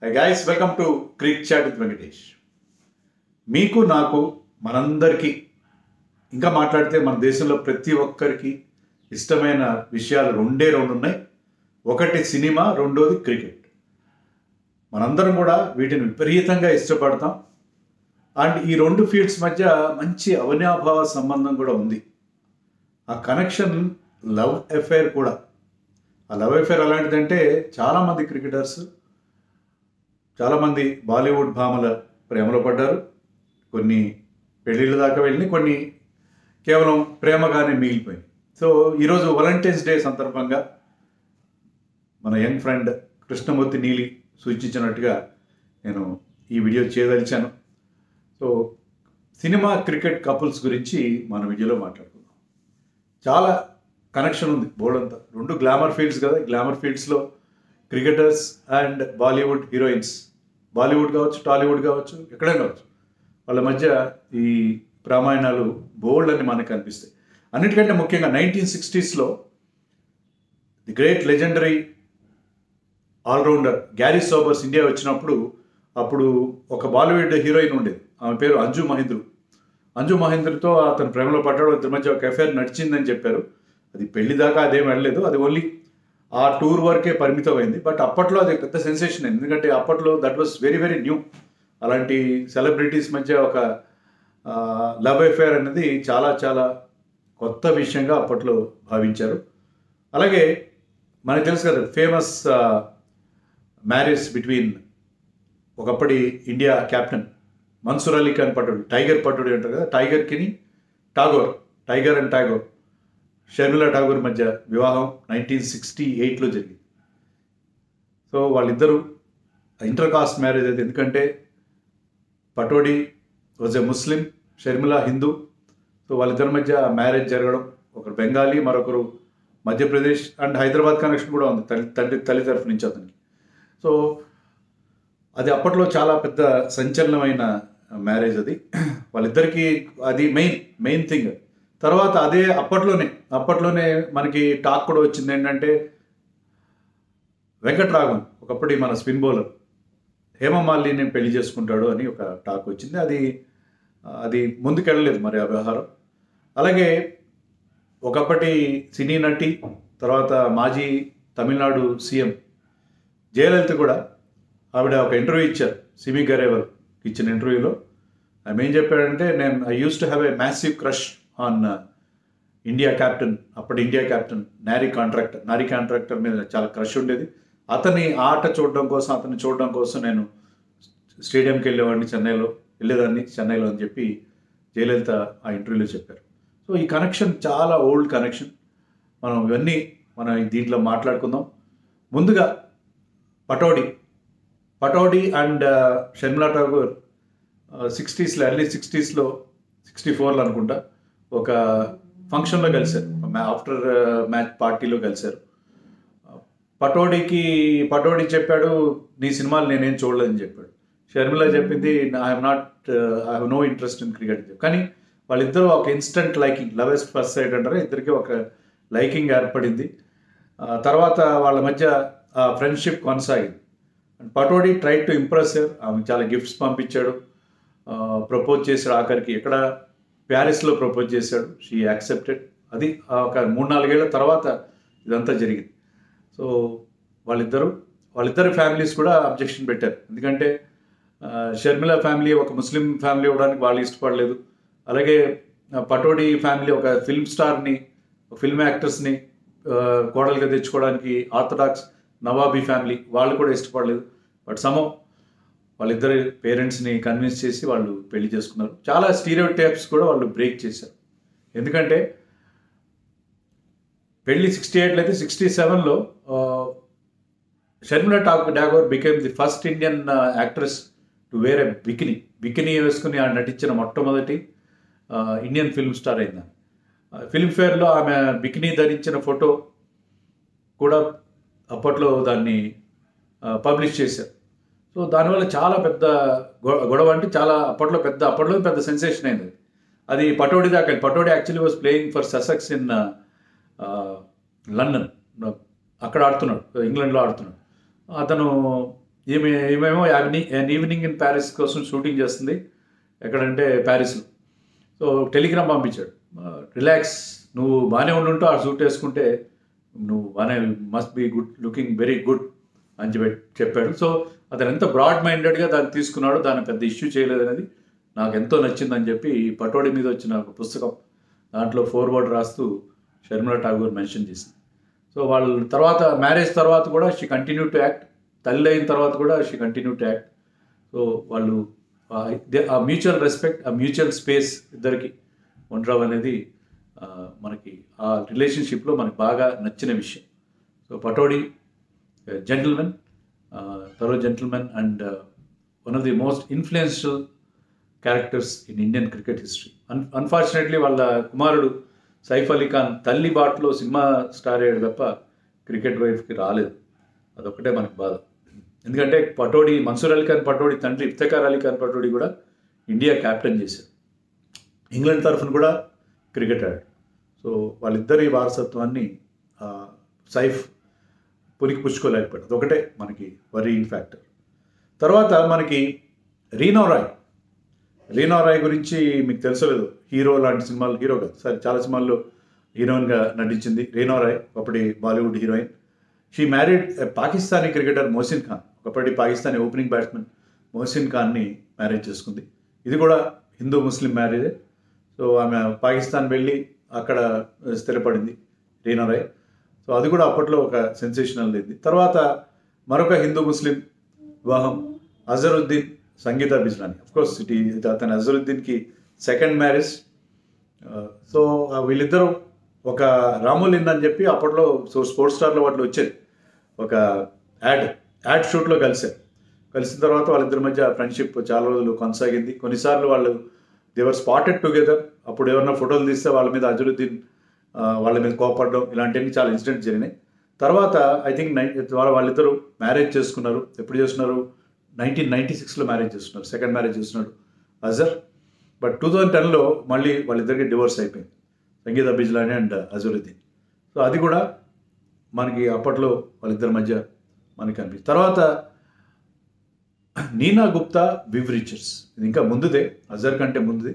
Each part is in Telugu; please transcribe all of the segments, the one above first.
Hi guys, welcome to Creek Chat with Venkatesh. మీకు నాకు మనందరికీ ఇంకా మాట్లాడితే మన దేశంలో ప్రతి ఒక్కరికి ఇష్టమైన విషయాలు రెండు ఉన్నాయి. ఒకటి సినిమా, రెండోది క్రికెట్. మనందరం కూడా వీటిని విపరీతంగా ఇష్టపడతాం. అండ్ ఈ రెండు ఫీల్డ్స్ మధ్య మంచి అవినాభావ సంబంధం కూడా ఉంది. ఆ కనెక్షన్ లవ్ అఫైర్ కూడా. ఆ లవ్ అఫైర్ అలాంటిదంటే చాలామంది క్రికెటర్స్, చాలామంది బాలీవుడ్ భామల ప్రేమలో పడ్డారు. కొన్ని పెళ్ళిళ్ళ దాకా వెళ్ళి, కొన్ని కేవలం ప్రేమగానే మిగిలిపోయింది. సో ఈరోజు వాలంటైన్స్ డే సందర్భంగా మన యంగ్ ఫ్రెండ్ కృష్ణమూర్తి నీలి సూచించినట్టుగా నేను ఈ వీడియో చేయదలిచాను. సో సినిమా, క్రికెట్ కపుల్స్ గురించి మన వీడియోలో మాట్లాడుకుందాం. చాలా కనెక్షన్ ఉంది బోర్డంతా. రెండు గ్లామర్ ఫీల్డ్స్ కదా. గ్లామర్ ఫీల్డ్స్లో cricketers and Bollywood heroines, Bollywood కావచ్చు, టాలీవుడ్ కావచ్చు, ఎక్కడైనా కావచ్చు, వాళ్ళ మధ్య ఈ ప్రామాయణాలు బోల్డ్ అని మనకు కనిపిస్తాయి. అన్నిటికంటే ముఖ్యంగా 1960s the great legendary allrounder Garry Sobers India వచ్చినప్పుడు, అప్పుడు ఒక బాలీవుడ్ హీరోయిన్ ఉండేది. ఆమె పేరు అంజు మహేంద్రు. అంజు మహేంద్రుతో అతను ప్రేమలో పడ్డాడు. ఇద్దరి మధ్య ఒక అఫైర్ నడిచిందని చెప్పారు. అది పెళ్లి దాకా అదేం వెళ్ళలేదు. అది ఓన్లీ ఆ టూర్ వరకే పరిమితమైంది. బట్ అప్పట్లో అది పెద్ద సెన్సేషన్ అయింది. ఎందుకంటే అప్పట్లో that was very very new. అలాంటి సెలబ్రిటీస్ మధ్య ఒక లవ్ అఫేర్ అనేది చాలా చాలా కొత్త విషయంగా అప్పట్లో భావించారు. అలాగే మనకు తెలుసు కదా, ఫేమస్ మ్యారేజ్ బిట్వీన్ ఒకప్పటి India captain Mansoor Ali Khan Pataudi, tiger Pataudi అంటారు కదా, టైగర్ అండ్ టాగోర్, షర్మిలా ఠాగూర్ మధ్య వివాహం 1968లో జరిగింది. సో వాళ్ళిద్దరూ ఇంటర్ కాస్ట్ మ్యారేజ్ అది. ఎందుకంటే Pataudi was a Muslim, Sharmila Hindu. So వాళ్ళిద్దరి మధ్య మ్యారేజ్ జరగడం, ఒకరు బెంగాలీ, మరొకరు మధ్యప్రదేశ్ అండ్ హైదరాబాద్ కనెక్షన్ కూడా ఉంది తల్లి తరఫు నుంచి అతనికి. సో అది అప్పట్లో చాలా పెద్ద సంచలనమైన మ్యారేజ్ అది. వాళ్ళిద్దరికీ అది మెయిన్ థింగ్. తర్వాత అదే అప్పట్లోనే మనకి టాక్ కూడా వచ్చింది ఏంటంటే, వెంకట్రాఘవన్ ఒకప్పటి మన స్పిన్ బౌలర్ హేమమాలిని పెళ్లి చేసుకుంటాడు అని ఒక టాక్ వచ్చింది. అది ముందుకెళ్ళలేదు మరి ఆ వ్యవహారం. అలాగే ఒకప్పటి సినీ నటి, తర్వాత మాజీ తమిళనాడు సీఎం జయలలిత కూడా, ఆవిడ ఒక ఇంటర్వ్యూ ఇచ్చారు. సిమి గరేవల్ ఇచ్చిన ఇంటర్వ్యూలో ఆమె ఏం చెప్పాడంటే, I use to have a massive crush on India captain, అప్పటి ఇండియా కెప్టెన్ నారీ కాంట్రాక్టర్ మీద చాలా క్రష్ ఉండేది. అతని ఆట అతన్ని చూడడం కోసం నేను స్టేడియంకి వెళ్ళేదాన్ని చెన్నైలో అని చెప్పి జయలలిత ఆ ఇంటర్వ్యూలో చెప్పారు. సో ఈ కనెక్షన్ చాలా ఓల్డ్ కనెక్షన్. మనం దీంట్లో మాట్లాడుకుందాం. ముందుగా Pataudi and Sharmila Tagore 60s, early 60s, 64 అనుకుంటా, ఒక ఫంక్షన్లో కలిశారు. ఆఫ్టర్ మ్యాచ్ పార్టీలో కలిశారు. పటోడి చెప్పాడు, నీ సినిమాలు నేనేం చూడలేదని చెప్పాడు. షర్మిల చెప్పింది, I have no interest in cricket. కానీ వాళ్ళిద్దరూ ఒక instant liking, love at first sight అంటారు, ఇద్దరికి ఒక లైకింగ్ ఏర్పడింది. తర్వాత వాళ్ళ మధ్య ఫ్రెండ్షిప్ కొనసాగింది. And Pataudi try to impress her. ఆమె చాలా గిఫ్ట్స్ పంపించాడు, ప్రపోజ్ చేశాడు. ఆఖరికి ఎక్కడ ప్యారిస్లో ప్రపోజ్ చేశాడు. She accepted. అది ఒక 3-4 ఏళ్ల తర్వాత ఇదంతా జరిగింది. సో వాళ్ళిద్దరు ఫ్యామిలీస్ కూడా అబ్జెక్షన్ పెట్టారు. ఎందుకంటే షర్మిల ఫ్యామిలీ ఒక ముస్లిం ఫ్యామిలీ అవ్వడానికి వాళ్ళు ఇష్టపడలేదు. అలాగే పటోడి ఫ్యామిలీ ఒక ఫిల్మ్ స్టార్ని, ఫిల్మ్ యాక్టర్స్ని కోడలుగా తెచ్చుకోవడానికి ఆర్థడాక్స్ నవాబీ ఫ్యామిలీ వాళ్ళు కూడా ఇష్టపడలేదు. బట్ వాళ్ళిద్దరి పేరెంట్స్ని కన్విన్స్ చేసి వాళ్ళు పెళ్లి చేసుకున్నారు. చాలా స్టీరియోటైప్స్ కూడా వాళ్ళు బ్రేక్ చేశారు. ఎందుకంటే పెళ్లి 68 అయితే 67లో Sharmila Tagore became the first Indian actress to wear a bikini వేసుకుని నటించిన మొట్టమొదటి ఇండియన్ ఫిల్మ్ స్టార్ అయింది. ఫిల్మ్ఫేర్లో ఆమె బికినీ ధరించిన ఫోటో కూడా అప్పట్లో దాన్ని పబ్లిష్ చేశారు. సో దానివల్ల చాలా పెద్ద గొడవ, అంటే చాలా అప్పట్లో పెద్ద సెన్సేషన్ అయింది. అది పటోడి దాకా. Pataudi actually was playing for Sussex in London. అక్కడ ఆడుతున్నాడు, ఇంగ్లాండ్లో ఆడుతున్నాడు. అతను ఈమెమో ఈవినింగ్ ఇన్ ప్యారిస్ కోసం షూటింగ్ చేస్తుంది. ఎక్కడంటే ప్యారిస్లో. సో టెలిగ్రామ్ పంపించాడు, రిలాక్స్, నువ్వు బాగానే ఉండుంటూ ఆ సూట్ వేసుకుంటే నువ్వు బాగానే must be good, looking very good అని చెప్పాడు. సో అతను ఎంత బ్రాడ్ మైండెడ్గా దాన్ని తీసుకున్నాడో, దాన్ని పెద్ద ఇష్యూ చేయలేదనేది నాకు ఎంతో నచ్చిందని చెప్పి పటోడి మీద వచ్చిన ఒక పుస్తకం దాంట్లో ఫోర్వర్డ్ రాస్తూ షర్మిలా ఠాగూర్ మెన్షన్ చేసింది. సో వాళ్ళ తర్వాత మ్యారేజ్ తర్వాత కూడా షీ కంటిన్యూ టు యాక్ట్, తల్లి అయిన తర్వాత కూడా she continue to act. So వాళ్ళు ఆ మ్యూచువల్ రెస్పెక్ట్, ఆ మ్యూచువల్ స్పేస్ ఇద్దరికి ఉండడం అనేది మనకి ఆ రిలేషన్షిప్లో మనకి బాగా నచ్చిన విషయం. So Pataudi gentlemen, thorough gentlemen and one of the most influential characters in Indian cricket history. Unfortunately వాళ్ళ కుమారుడు సైఫ్ అలీ ఖాన్ తల్లి బాటలో సినిమా స్టార్ అయ్యాడు తప్ప క్రికెట్ వైఫ్కి రాలేదు. అదొక్కటే మనకి బాధ. ఎందుకంటే పటోడి, మన్సూర్ అలీ ఖాన్ పటోడి తండ్రి ఇఫ్తిఖార్ అలీ ఖాన్ పటోడి కూడా ఇండియా క్యాప్టెన్ చేశారు, ఇంగ్లాండ్ తరఫున కూడా క్రికెట్ ఆడాడు. సో వాళ్ళిద్దరి వారసత్వాన్ని సైఫ్ పురికి పుచ్చుకోలేకపోయాడు. అదొకటే మనకి వరీయింగ్ ఫ్యాక్టర్. తర్వాత మనకి రీనా రాయ్ గురించి మీకు తెలుసలేదు. హీరో లాంటి సినిమాలు, హీరో కాదు సరే, చాలా సినిమాల్లో హీరోయిన్గా నటించింది రీనా రాయ్, ఒకటి Bollywood heroine. She married Pakistani cricketer Mohsin Khan, ఒకప్పటి పాకిస్తానీ ఓపెనింగ్ బ్యాట్స్మెన్ మొహసిన్ ఖాన్ని మ్యారేజ్ చేసుకుంది. ఇది కూడా హిందూ ముస్లిం మ్యారేజే. సో ఆమె పాకిస్తాన్ వెళ్ళి అక్కడ స్థిరపడింది రీనా రాయ్. సో అది కూడా అప్పట్లో ఒక సెన్సేషనల్ అయింది. తర్వాత మరొక హిందూ ముస్లిం వివాహం, అజరుద్దీన్ సంగీత బిజ్లానీ. అఫ్కోర్స్ అతను అజరుద్దీన్కి సెకండ్ మ్యారేజ్. సో వీళ్ళిద్దరూ ఒక రామోలిన్ అని చెప్పి అప్పట్లో స్పోర్ట్స్ స్టార్లో వాటిలో వచ్చేది ఒక యాడ్ షూట్లో కలిసిన తర్వాత వాళ్ళిద్దరి మధ్య ఫ్రెండ్షిప్ చాలా రోజులు కొనసాగింది. కొన్నిసార్లు వాళ్ళు దేవర్ స్పాటెడ్ టుగెదర్. అప్పుడు ఎవరైనా ఫోటోలు తీస్తే వాళ్ళ మీద అజరుద్దీన్ వాళ్ళ మీద కోపడడం, ఇలాంటివన్నీ చాలా ఇన్సిడెంట్స్ జరిగినాయి. తర్వాత ఐ థింక్ వాళ్ళిద్దరూ మ్యారేజ్ చేసుకున్నారు. ఎప్పుడు చేసుకున్నారు? 1996లో మ్యారేజ్ చేసుకున్నారు. సెకండ్ మ్యారేజ్ చేసుకున్నాడు అజర్. బట్ 2010లో మళ్ళీ వాళ్ళిద్దరికి డివోర్స్ అయిపోయింది, సంగీత బిజ్లానీ అండ్ అజరుద్దీన్. సో అది కూడా మనకి అప్పట్లో వాళ్ళిద్దరి మధ్య మనకి అనిపిస్తుంది. తర్వాత నీనా గుప్తా, వివ్ రిచర్డ్స్, ఇది ఇంకా ముందుదే, అజర్ కంటే ముందుది.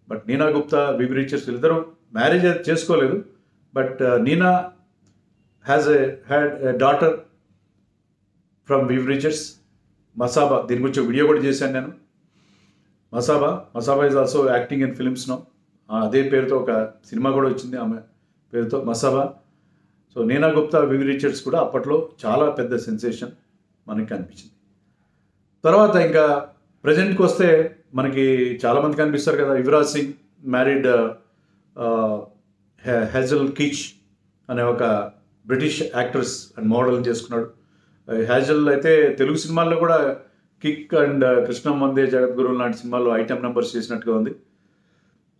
But Neena Gupta, Viv Richards వీళ్ళిద్దరూ మ్యారేజ్ చేసుకోలేదు. But Neena had a daughter from Viv Richards, Masaba. దీని గురించి వీడియో కూడా చేశాను నేను. Masaba is also acting in films no. అదే పేరుతో ఒక సినిమా కూడా వచ్చింది ఆమె పేరుతో, Masaba. So Neena Gupta, Viv Richards కూడా అప్పట్లో చాలా పెద్ద సెన్సేషన్ మనకి అనిపించింది. తర్వాత ఇంకా ప్రజెంట్కి వస్తే మనకి చాలామంది కనిపిస్తారు కదా. యువరాజ్ సింగ్ మ్యారీడ్ హేజల్ కీచ్ అనే ఒక బ్రిటిష్ యాక్ట్రెస్ అండ్ మోడల్ చేసుకున్నాడు. హేజల్ అయితే తెలుగు సినిమాల్లో కూడా కిక్ అండ్ కృష్ణం వందే జగద్గురు లాంటి సినిమాల్లో ఐటమ్ నెంబర్స్ చేసినట్టుగా ఉంది.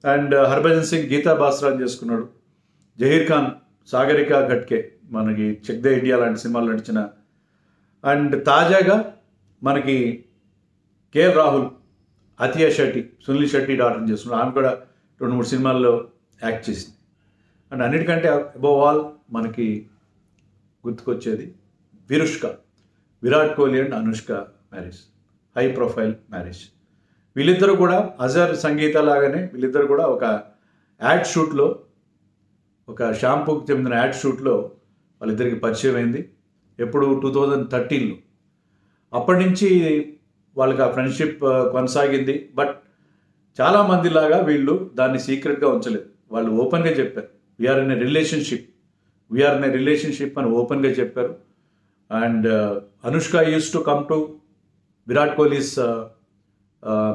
అండ్ హర్భజన్ సింగ్ గీతా బాస్రాని చేసుకున్నాడు. జహీర్ ఖాన్, సాగరికా ఘట్కే మనకి చెక్ ద ఇండియా లాంటి సినిమాలు నడిచిన. అండ్ తాజాగా మనకి కేఎల్ రాహుల్, అతియా శెట్టి, సునీల్ శెట్టి డాటర్ని చేసుకున్నాడు. ఆమె కూడా 2-3 సినిమాల్లో యాక్ట్ చేసింది. అండ్ అన్నిటికంటే అబోవ్ ఆల్ మనకి గుర్తుకొచ్చేది Virushka, Virat Kohli and Anushka marriage, high profile marriage. వీళ్ళిద్దరూ కూడా అజర్ సంగీత లాగానే వీళ్ళిద్దరు కూడా ఒక యాడ్ షూట్లో, ఒక షాంపూకి చెందిన యాడ్ షూట్లో వాళ్ళిద్దరికి పరిచయం అయింది. ఎప్పుడు 2013లో. అప్పటి నుంచి వాళ్ళకి ఆ ఫ్రెండ్షిప్ కొనసాగింది. బట్ చాలామందిలాగా వీళ్ళు దాన్ని సీక్రెట్గా ఉంచలేదు. వాళ్ళు ఓపెన్గా చెప్పారు, వీఆర్ ఇన్ ఏ రిలేషన్షిప్ అని ఓపెన్గా చెప్పారు. And Anushka used to come to Virat Kohli's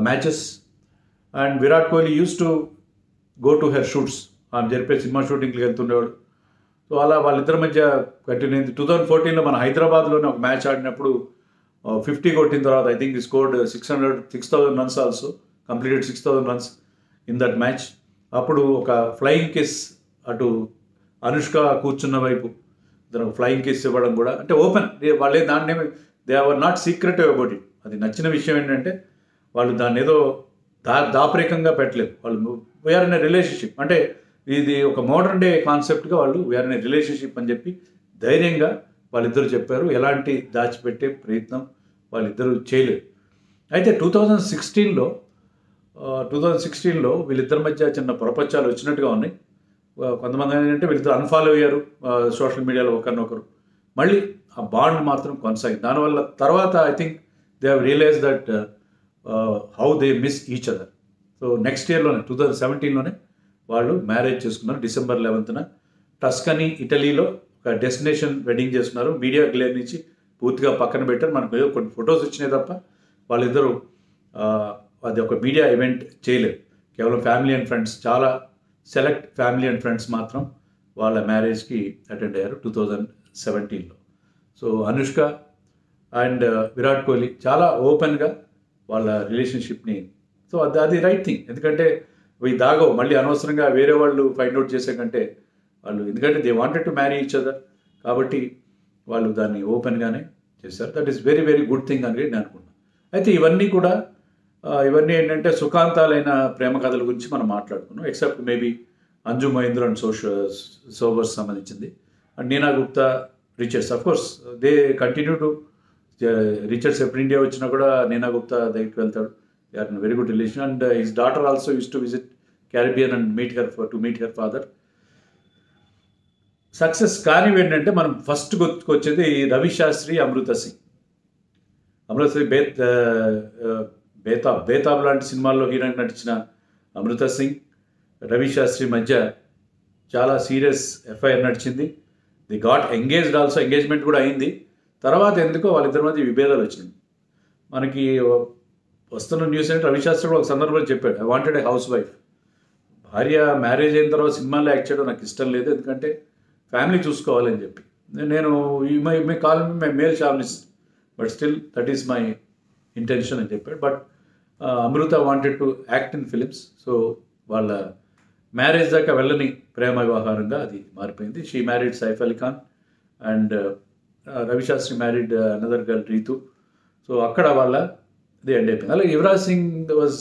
matches and Virat Kohli used to go to her shoots. ఆమె జరిపే సినిమా షూటింగ్కి వెళ్తుండేవాడు. సో అలా వాళ్ళిద్దరి మధ్య కంటిన్యూ అయింది. 2014లో మన హైదరాబాద్లోనే ఒక మ్యాచ్ ఆడినప్పుడు 50 కొట్టిన తర్వాత ఐ థింక్ ఈ scored 6,000 runs also, completed 6,000 runs in that match. అప్పుడు ఒక ఫ్లయింగ్ కిస్, అటు అనుష్క కూర్చున్న వైపు దానికి ఫ్లయింగ్ కిస్ ఇవ్వడం కూడా, అంటే ఓపెన్. వాళ్ళే దాన్ని they are not secretive about it. అది నచ్చిన విషయం ఏంటంటే వాళ్ళు దాన్ని ఏదో దాపరికంగా పెట్టలేదు. వాళ్ళు వీఆర్ ఇన్ ఏ రిలేషన్షిప్, అంటే ఇది ఒక మోడర్న్ డే కాన్సెప్ట్గా వాళ్ళు వీఆర్ ఇన్ ఏ రిలేషన్షిప్ అని చెప్పి ధైర్యంగా వాళ్ళిద్దరు చెప్పారు. ఎలాంటి దాచిపెట్టే ప్రయత్నం వాళ్ళిద్దరూ చేయలేదు. అయితే 2016లో వీళ్ళిద్దరి మధ్య చిన్న పొరపచ్చాలు వచ్చినట్టుగా ఉన్నాయి. కొంతమంది ఏంటంటే వీళ్ళిద్దరు అన్ఫాలో అయ్యారు సోషల్ మీడియాలో ఒకరినొకరు. మళ్ళీ ఆ బాండ్ మాత్రం కొనసాగింది. దానివల్ల తర్వాత I think they have realize that how they miss each other. So next ఇయర్లోనే 2017లోనే వాళ్ళు మ్యారేజ్ చేసుకున్నారు. December 11th టస్కనీ ఇటలీలో ఒక డెస్టినేషన్ వెడ్డింగ్ చేసుకున్నారు. మీడియా గ్లేర్ నుంచి పూర్తిగా పక్కన పెట్టారు. మనకు ఏదో కొన్ని ఫొటోస్ వచ్చినాయి తప్ప వాళ్ళిద్దరూ అది ఒక మీడియా ఈవెంట్ చేయలేదు. కేవలం ఫ్యామిలీ అండ్ ఫ్రెండ్స్, చాలా సెలెక్ట్ ఫ్యామిలీ అండ్ ఫ్రెండ్స్ మాత్రం వాళ్ళ మ్యారేజ్కి అటెండ్ అయ్యారు 2017లో. సో అనుష్క అండ్ విరాట్ కోహ్లీ చాలా ఓపెన్గా వాళ్ళ రిలేషన్షిప్ని, సో అది రైట్ థింగ్. ఎందుకంటే ఇవి దాగవు, మళ్ళీ అనవసరంగా వేరే వాళ్ళు ఫైండ్ అవుట్ చేసే కంటే వాళ్ళు, ఎందుకంటే they wanted to marry each other కాబట్టి వాళ్ళు దాన్ని ఓపెన్గానే చేశారు. That is very very good thing అని నేను అనుకున్నాను. అయితే ఇవన్నీ ఏంటంటే సుఖాంతాలైన ప్రేమ కథల గురించి మనం మాట్లాడుకున్నాం. Except maybe Anju Mahendra and Sobers సంబంధించింది. And Neena Gupta, Richards, of course they continue to, Richards ఎప్పుడు ఇండియా వచ్చినా కూడా నీనా గుప్తా దగ్గరికి వెళ్తాడు. They are in very good relation. And his daughter also use to visit Caribbean and meet her father. Success కానివి ఏంటంటే మనం ఫస్ట్ గుర్తుకొచ్చేది రవి శాస్త్రి, అమృత సింగ్. బేతాబ్ లాంటి సినిమాల్లో హీరోయిన్ నటించిన అమృత సింగ్, రవి శాస్త్రి మధ్య చాలా సీరియస్ ఎఫ్ఐఆర్ నడిచింది. The got engaged also, engagement కూడా అయింది. తర్వాత ఎందుకో వాళ్ళిద్దరి మధ్య విభేదాలు వచ్చింది. మనకి వస్తున్న న్యూస్ ఏంటి, రవి శాస్త్రి కూడా ఒక సందర్భంలో చెప్పాడు, I wanted a house wife. భార్య మ్యారేజ్ అయిన తర్వాత సినిమాల్లో యాక్ట్ చేయడం నాకు ఇష్టం లేదు, ఎందుకంటే ఫ్యామిలీ చూసుకోవాలని చెప్పి. నేను my call my male chauvinist, but still that is my intention అని చెప్పాడు. But Amrita wanted to act in films. So వాళ్ళ మ్యారేజ్ దాకా వెళ్ళని ప్రేమ వ్యవహారంగా అది మారిపోయింది. She married Saif Ali Khan and Ravi Shastri married another girl Ritu. So అక్కడ వాళ్ళ ఇది ఎండ్ అయిపోయింది. అలాగే Yuvraj Singh was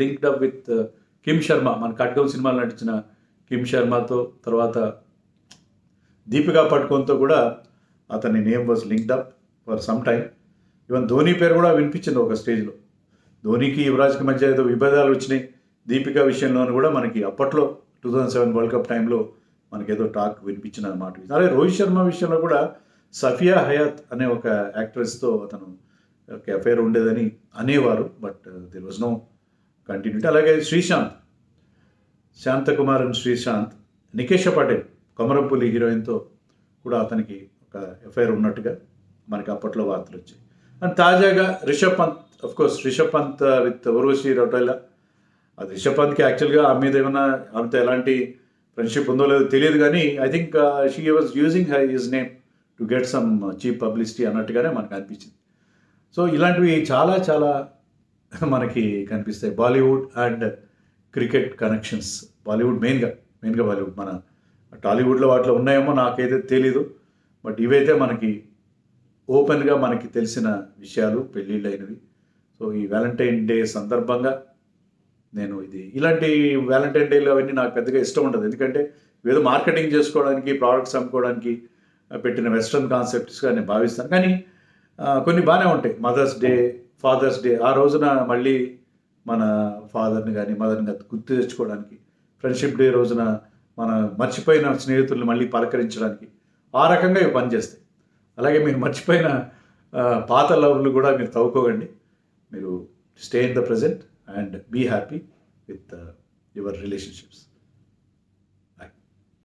linked up with Kim Sharma, మన ఖడ్గం సినిమాలో నటించిన కిమ్ శర్మతో, తర్వాత దీపికా పడుకోన్తో కూడా అతని name was linked up for some time. Even Dhoni పేరు కూడా వినిపించింది ఒక స్టేజ్లో. ధోనికి యువరాజ్కి మధ్య ఏదో విభేదాలు వచ్చినాయి దీపికా విషయంలోనూ కూడా మనకి అప్పట్లో 2007 వరల్డ్ కప్ టైంలో మనకి ఏదో టాక్ వినిపించిన అన్నమాట. అలాగే రోహిత్ శర్మ విషయంలో కూడా సఫియా హయాత్ అనే ఒక యాక్ట్రెస్తో అతను ఒక అఫైర్ ఉండేదని అనేవారు, but there was no continuity. అలాగే శాంతకుమార్ అండ్ శ్రీశాంత్, నికేష్ పటేల్ కొమరంపులి హీరోయిన్తో కూడా అతనికి ఒక ఎఫ్ఐఆర్ ఉన్నట్టుగా మనకి అప్పట్లో వార్తలు వచ్చాయి. అండ్ తాజాగా రిషబ్ పంత్ విత్ ఉర్వశి రౌటేలా. అది రిషబ్ పంత్కి యాక్చువల్గా ఆమె మీద ఏమైనా ఆమెతో ఎలాంటి ఫ్రెండ్షిప్ ఉందో లేదో తెలియదు, కానీ I think she was using his name to get some cheap publicity అన్నట్టుగానే మనకు అనిపించింది. సో ఇలాంటివి చాలా చాలా మనకి కనిపిస్తాయి. Bollywood and cricket connections, Bollywood మెయిన్గా బాలీవుడ్, మన టాలీవుడ్లో వాటిలో ఉన్నాయేమో నాకైతే తెలీదు, బట్ ఇవైతే మనకి ఓపెన్గా మనకి తెలిసిన విషయాలు, పెళ్ళిళ్ళు అయినవి. సో ఈ వ్యాలంటైన్ డే సందర్భంగా నేను ఇలాంటి వ్యాలంటైన్ డేలు అవన్నీ నాకు పెద్దగా ఇష్టం ఉండదు, ఎందుకంటే ఏదో మార్కెటింగ్ చేసుకోవడానికి, ప్రోడక్ట్స్ అమ్ముకోవడానికి పెట్టిన వెస్ట్రన్ కాన్సెప్ట్స్గా నేను భావిస్తాను. కానీ కొన్ని బాగానే ఉంటాయి. మదర్స్ డే, ఫాదర్స్ డే, ఆ రోజున మళ్ళీ మన ఫాదర్ని కానీ మదర్ని కానీ గుర్తు తెచ్చుకోవడానికి, ఫ్రెండ్షిప్ డే రోజున మన మర్చిపోయిన స్నేహితుల్ని మళ్ళీ పలకరించడానికి, ఆ రకంగా ఇవి పనిచేస్తాయి. అలాగే మీరు మర్చిపోయిన పాత లవ్లు కూడా మీరు తవ్వుకోకండి. మీరు stay in the present and be happy with your relationships.